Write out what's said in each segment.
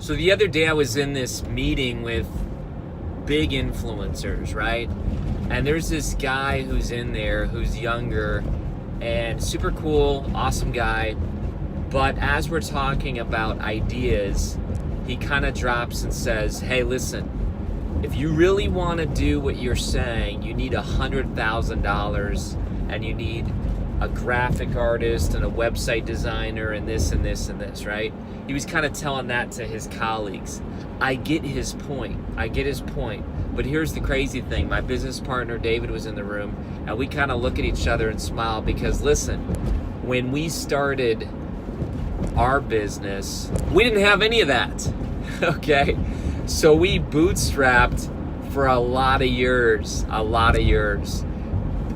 So the other day I was in this meeting with big influencers, right? And there's this guy who's in there who's younger and super cool, awesome guy. But as we're talking about ideas, he kind of drops and says, hey, listen, if you really want to do what you're saying, you need $100,000 and you need a graphic artist and a website designer and this and this and this, right? He was kind of telling that to his colleagues. I get his point. But here's the crazy thing. My business partner, David, was in the room, and we kind of look at each other and smile because, listen, when we started our business, we didn't have any of that, okay? So we bootstrapped for a lot of years.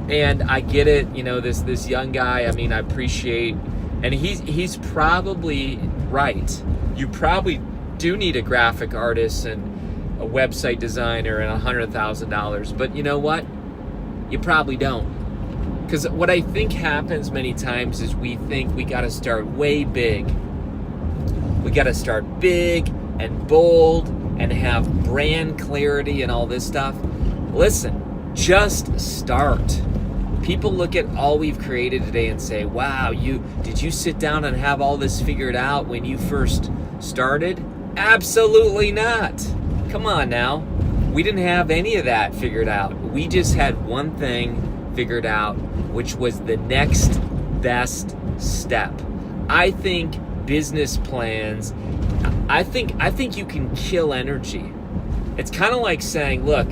And I get it, you know, this young guy, I mean, I appreciate, and he's probably right. You probably do need a graphic artist and a website designer and $100,000, but you know what? You probably don't. Because what I think happens many times is we think we got to start way big. We got to start big and bold and have brand clarity and all this stuff. Listen, just start. People look at all we've created today and say, wow, did you sit down and have all this figured out when you first started? Absolutely not. Come on now. We didn't have any of that figured out. We just had one thing figured out, which was the next best step. I think business plans, I think you can kill energy. It's kind of like saying, look,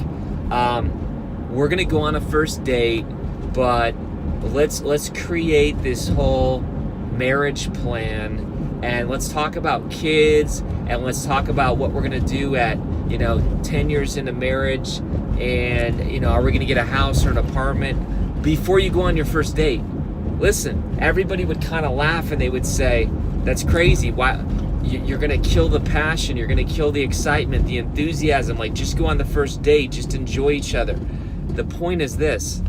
we're gonna go on a first date, but let's create this whole marriage plan, and let's talk about kids, and let's talk about what we're gonna do at 10 years into marriage, and are we gonna get a house or an apartment before you go on your first date. Listen, everybody would kind of laugh and they would say, that's crazy. Why? You're gonna kill the passion, you're gonna kill the excitement, the enthusiasm. Like, just go on the first date, just enjoy each other. The point is this,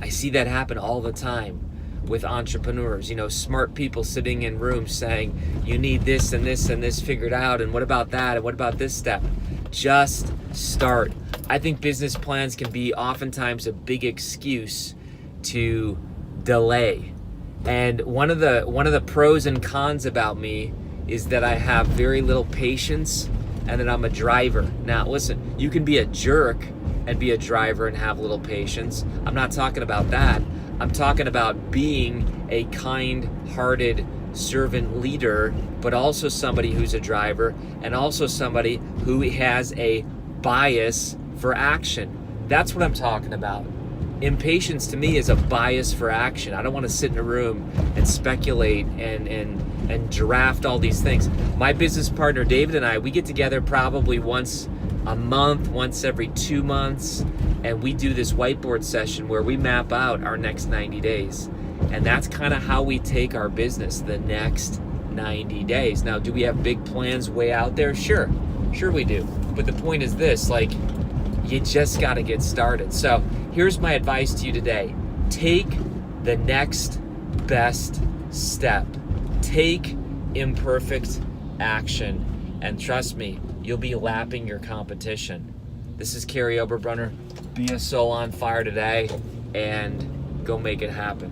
I see that happen all the time with entrepreneurs, smart people sitting in rooms saying, you need this and this and this figured out, and what about that, and what about this step? Just start. I think business plans can be oftentimes a big excuse to delay. And one of the pros and cons about me is that I have very little patience and that I'm a driver. Now, listen, you can be a jerk and be a driver and have little patience. I'm not talking about that. I'm talking about being a kind-hearted servant leader, but also somebody who's a driver and also somebody who has a bias for action. That's what I'm talking about. Impatience to me is a bias for action. I don't want to sit in a room and speculate and draft all these things. My business partner David and I, we get together probably once a month, once every 2 months, and we do this whiteboard session where we map out our next 90 days. And that's kind of how we take our business the next 90 days. Now, do we have big plans way out there? Sure we do. But the point is this, like, you just got to get started. So here's my advice to you today. Take the next best step. Take imperfect action. And trust me, you'll be lapping your competition. This is Kary Oberbrunner. Be a soul on fire today and go make it happen.